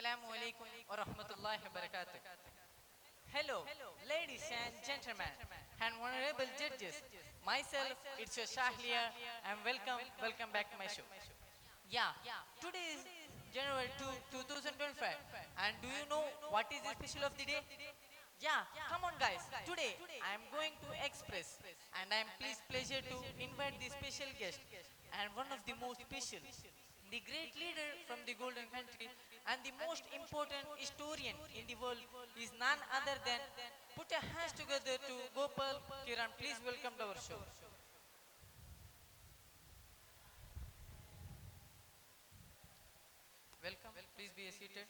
Assalamu alaikum wa rahmatullahi wa barakatuh. Hello, ladies and gentlemen, and honorable judges. Myself, it's your Shahliya, and welcome back to my show. Yeah, today is January 2, 2025, and do you know what is the special of the day? Yeah, come on, guys. Today I am going to express, and I am pleasure to invite the special guest, and one of the most special, the great leader from the Golden Country, and the most important historian in the world is none other than. Put your hands together to Gopal Kiran. Please welcome to our show. Welcome. Please be seated.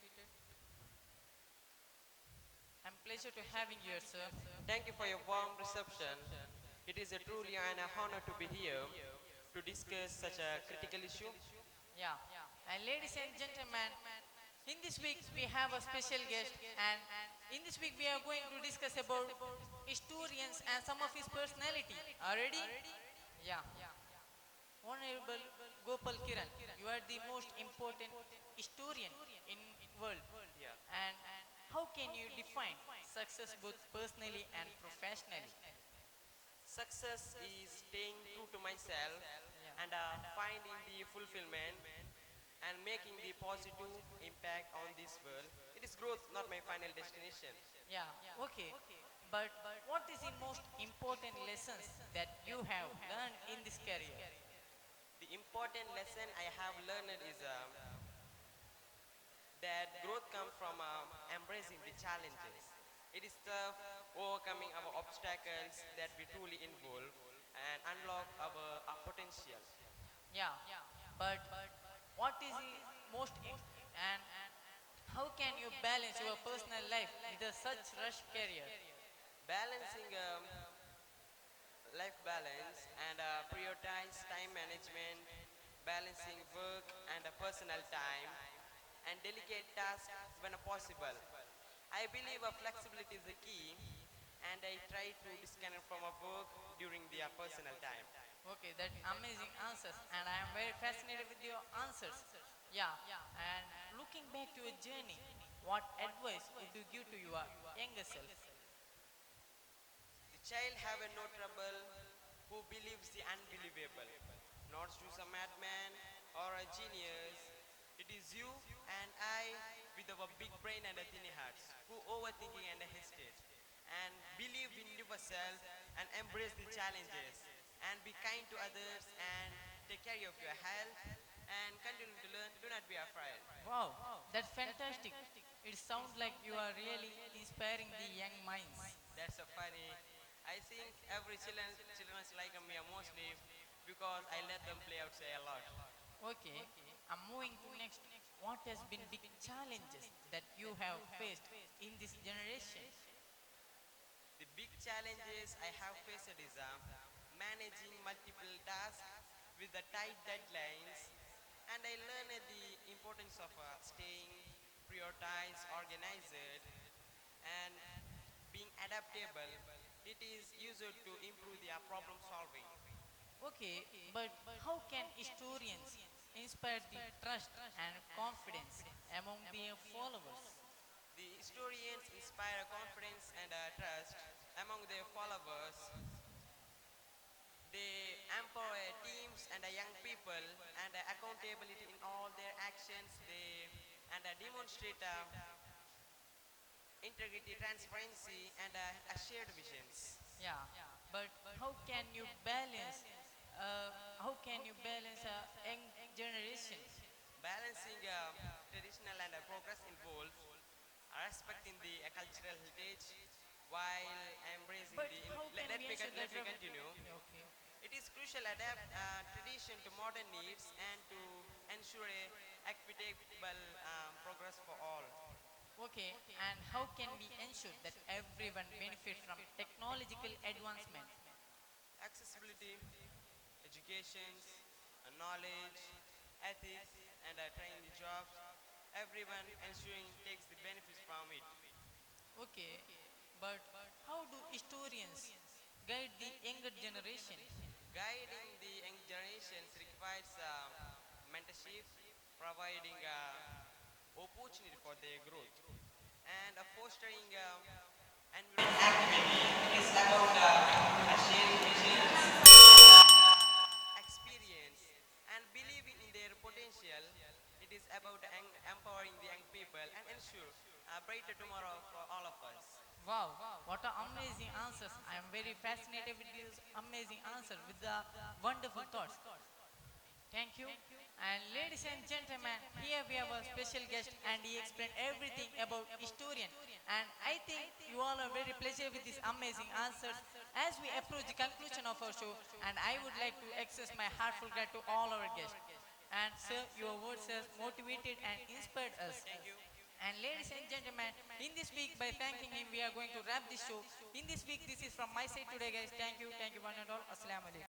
I'm pleasure to having you here, sir. Thank you for your warm reception. It is a truly an honor to be here to discuss such a critical issue. Yeah. And ladies and gentlemen, in this week we have a special guest, and in this week we are going to discuss about historians and some of his personality. Are ready? Yeah. Honorable Gopal Kiran, you are the most important historian in world. Yeah. And how can you define success both personally and professionally? Success is staying true to myself Yeah. and finding the fulfillment and making the positive impact on this world. It is growth, not my final destination. Yeah, okay. But what is the most important lessons that you have learned in this career? The important lesson I have learned is that growth comes from embracing the challenges. It is tough overcoming our obstacles that we truly involve and unlock our potential. Yeah, but what is the most and how can you balance your personal life with a such rush career? Balancing life balance and prioritize time management, balancing work and personal time, and delegate tasks when possible. I believe flexibility is the key, and I try to disconnect from work during the personal time. Okay, that amazing answers, and I am very fascinated with your answers. Yeah, and looking back to your journey, what advice would you give to your younger self? The child have no trouble who believes the unbelievable, not choose a madman or a genius. It is you and I with our big brain and a tiny hearts who overthinking and hesitate and believe in yourself and embrace the challenges and be kind to others and take care of your health and continue to learn. Do not be afraid. Wow, that's fantastic. It sounds like you are really inspiring the young minds. That's so funny. I think every children's like me mostly because I let them play outside a lot. Okay, I'm moving to next. What has been big challenges that you have faced in this generation? The big challenges I have faced is managing multiple tasks with the tight deadlines, and I learned the importance of staying prioritized, organized, and being adaptable. It is used to improve their problem solving. Okay, but how can historians inspire the trust and confidence among their followers? The historians inspire confidence and trust among their followers. They empower teams and young people and accountability in all their actions. They and demonstrate integrity, transparency, and shared visions. Yeah, but how can you balance? A young generation? Balancing traditional and progress involves respecting the cultural heritage while embracing But the. how can we ensure that Let me continue. Okay. It is crucial adapt tradition to modern needs and to ensure a equitable progress for all. Okay, and how can we ensure that everyone benefit from technological advancement? Accessibility, education, knowledge, ethics, and training the jobs. Everyone ensuring takes the benefits from it. Okay, but how do historians guide the younger generation? Guiding the young generations requires mentorship, providing opportunity for their fostering environment activity. It is about sharing visions, experience, and believing in their potential. It is about empowering the young people and ensure a brighter tomorrow for all of us. Wow, what a amazing answers. I am very fascinated with these amazing answers with the wonderful thoughts. Thank you. And ladies and gentlemen, here we have a special guest and he explained everything about historian. And I think you all are very pleased with these amazing answers as we approach the conclusion of our show. And I would like to express my heartfelt gratitude to all our guests. And sir, your words have motivated and inspired us. Thank you. And ladies and gentlemen, in this week, by thanking him, we are going to wrap this show. In this week, this is from my side today, guys. Thank you, one and all. Assalamu alaikum.